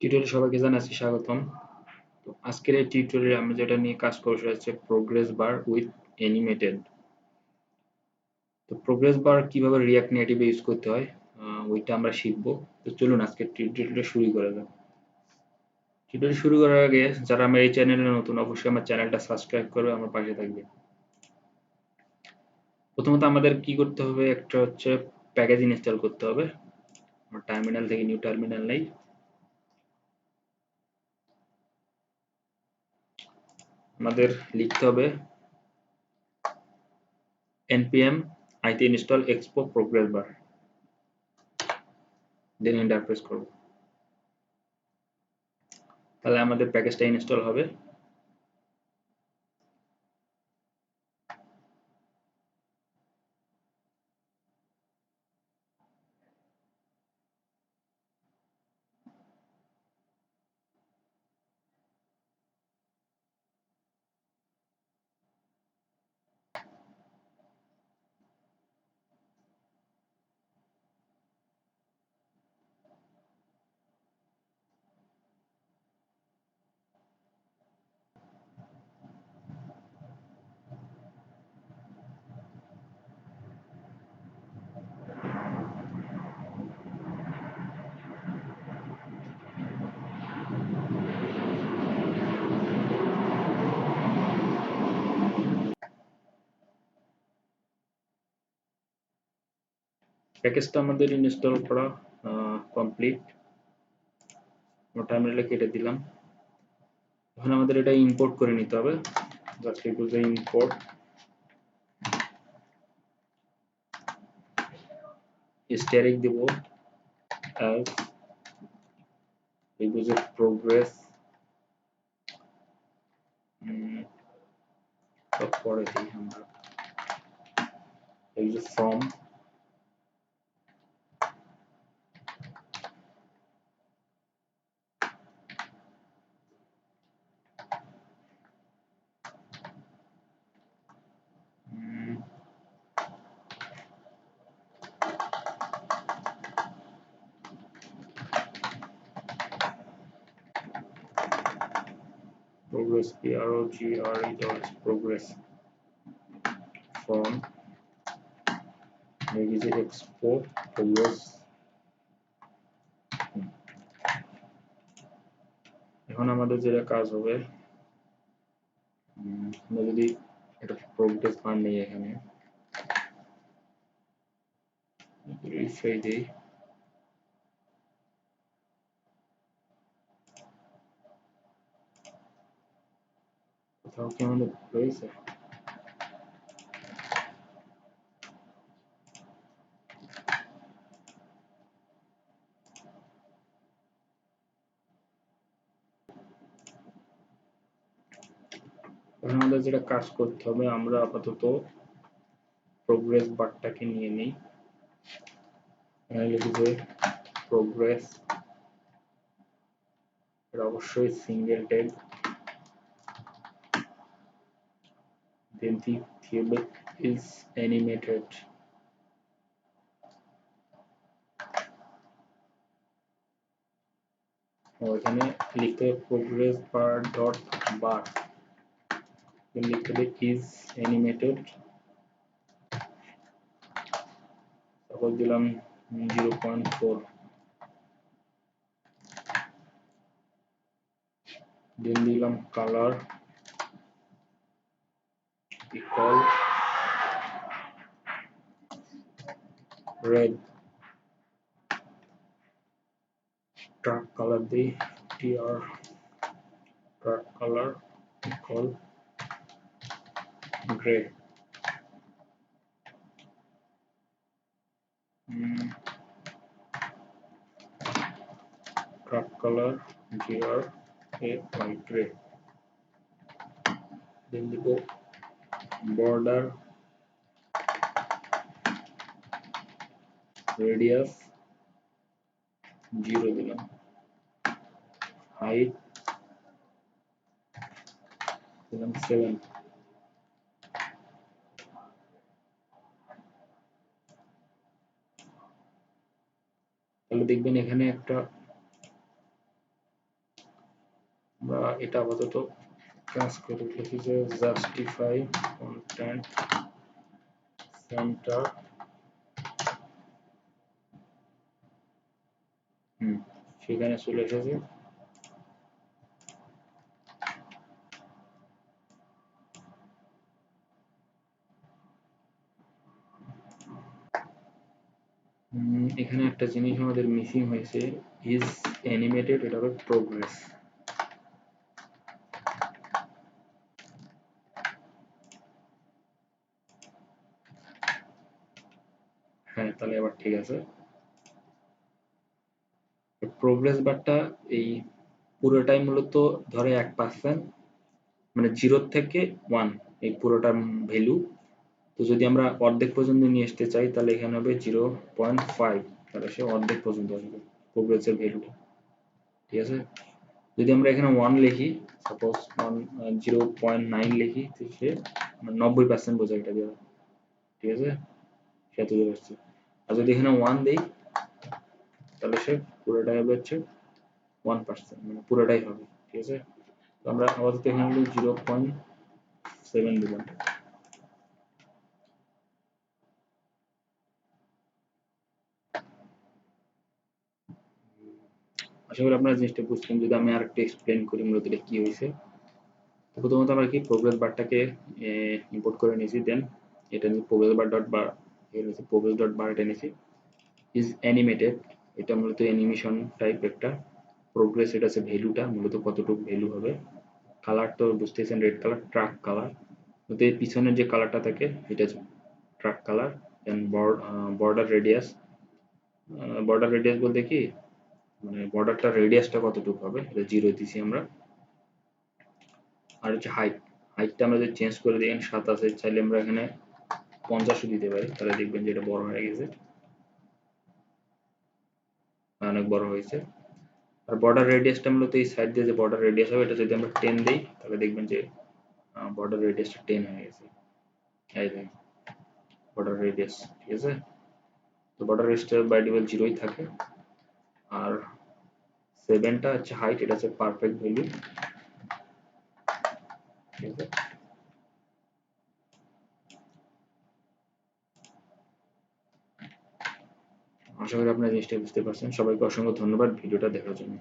টিউটোরিয়ালে সবাইকে জানাচ্ছি স্বাগতম। তো আজকের এই টিউটোরিয়ালে আমরা যেটা নিয়ে কাজ করব সেটা হচ্ছে প্রোগ্রেস বার উইথ অ্যানিমেটেড। তো প্রোগ্রেস বার কিভাবে রিয়াক্ট নেটিভে ইউজ করতে হয় ওইটা আমরা শিখব। তো চলুন আজকের টিউটোরিয়ালটা শুরু করা যাক। টিউটোরিয়াল শুরু করার আগে যারা আমার এই চ্যানেলে নতুন অবশ্যই আমার চ্যানেলটা সাবস্ক্রাইব করবে, আমার পাশে থাকবে। প্রথমত আমাদের কি করতে হবে, একটা হচ্ছে প্যাকেজ ইনস্টল করতে হবে। আমার টার্মিনাল থেকে নিউ টার্মিনাল নেই, আমাদের লিখতে হবে npm it install expo progress bar, then enter press করব। তাহলে আমাদের প্যাকেজটা ইনস্টল হবে। প্যাকেজটা আমাদের ইনস্টল করা কমপ্লিট। টার্মিনালে কেটে দিলাম। এখন আমাদের এটা ইম্পোর্ট করে নিতে হবে। জাস্ট লিখব যে ইম্পোর্ট স্ট্যারিক দেব অ্যাজ লিখব যে প্রোগ্রেস পরে দিই আমরা এই যে from progress progress from maybe যে expo progress। এখন আমাদের যেটা কাজ হবে, আমরা যদি এটা প্রোগ্রেস বার নেই, এখানে রিফ্রেশ দেই, কোথাও কি আমাদের রয়েছে? আমাদের যেটা কাজ করতে হবে, আমরা আপাতত প্রোগ্রেস বারটাকে নিয়ে নিই। লিখি যে প্রোগ্রেস, এটা অবশ্যই single tag, then the table is animated। এখানে লিখতে হবে প্রোগ্রেস বার ডট বার, লিখতে হবে is animated, তারপর দিলাম 0.4, দেন দিলাম colour equal red, truck colour দিই tr, truck colour equal grey, truck colour gr a white gray, then দিব border radius 0 দিলাম, height দিলাম 7। তাহলে দেখবেন এখানে একটা আমরা এটা আপাতত কাজ করে লিখি যে জাস্টিফাই কন্টেন্ট সেন্টার সেখানে চলে এসেছে। এখানে একটা জিনিস আমাদের মিসিং হয়েছে, ইজ অ্যানিমেটেড, এটা হবে প্রোগ্রেস। হ্যাঁ, তাহলে এবার ঠিক আছে। প্রোগ্রেস বারটা এই পুরোটাই মূলত ধরে 1%, মানে 0 থেকে 1 এই পুরোটার ভ্যালু। তো যদি আমরা অর্ধেক পর্যন্ত নিয়ে আসতে চাই তাহলে এখানে হবে 0.5, তাহলে সে অর্ধেক পর্যন্ত আসবে প্রোগ্রেসের ভ্যালুটা। ঠিক আছে, যদি আমরা এখানে 1 লিখি, সাপোজ 0.9 লিখি, তো সে 90% বোঝায় এটা দেওয়া। ঠিক আছে, সে এত দূর আসছে। আর যদি এখানে 1 দেই তাহলে সে পুরোটাই হবে হচ্ছে 1%, মানে পুরোটাই হবে। ঠিক আছে, তো আমরা আপাতত এখানে 0.7 দিলাম। আশা করি আপনারা জিনিসটা বুঝছেন। যদি আমি আরেকটু এক্সপ্লেন করি মূলত এটা কি হয়েছে। প্রথমত আমরা কি প্রোগ্রেস বারটাকে ইম্পোর্ট করে নিয়েছি, দেন এটা নিয়ে প্রোগ্রেস বার ডট বার, প্রোগ্রেস ডট বার এটা নিয়েছি। ইজ অ্যানিমেটেড, এটা মূলত অ্যানিমেশন টাইপ একটা। প্রোগ্রেস এটা হচ্ছে ভ্যালুটা, মূলত কতটুকু ভ্যালু হবে। কালার তো বুঝতেছেন, রেড কালার, ট্রাক কালার। তো এই পিছনের যে কালারটা থাকে এটা হচ্ছে ট্রাক কালার। দেন বর্ডার রেডিয়াস, বর্ডার রেডিয়াস বলতে কি, মানে বর্ডারটা রেডিয়াসটা কতটুকু হবে, এটা 0 দিছি আমরা। আর হচ্ছে হাইট, হাইটটা আমরা যদি চেঞ্জ করে দিই, 27 চাইলে আমরা এখানে 50 দিতে পারি, তাহলে দেখবেন যে এটা বড় হয়ে গেছে, অনেক বড় হয়েছে। আর বর্ডার রেডিয়াসটা মূলত এই সাইড দিয়ে যে বর্ডার রেডিয়াস হবে, এটা যদি আমরা 10 দিই তাহলে দেখবেন যে বর্ডার রেডিয়াসটা 10 হয়ে গেছে। এই দেখেন বর্ডার রেডিয়াস। ঠিক আছে, তো বর্ডার রেডিয়াসটা বাই ডিফল্ট 0ই থাকে। আর 7টা হচ্ছে হাইট, এটা হচ্ছে পারফেক্ট ভ্যালু। ঠিক আছে, আশা করি আপনারা জিনিসটা বুঝতে পারছেন। সবাইকে অসংখ্য ধন্যবাদ ভিডিওটা দেখার জন্য।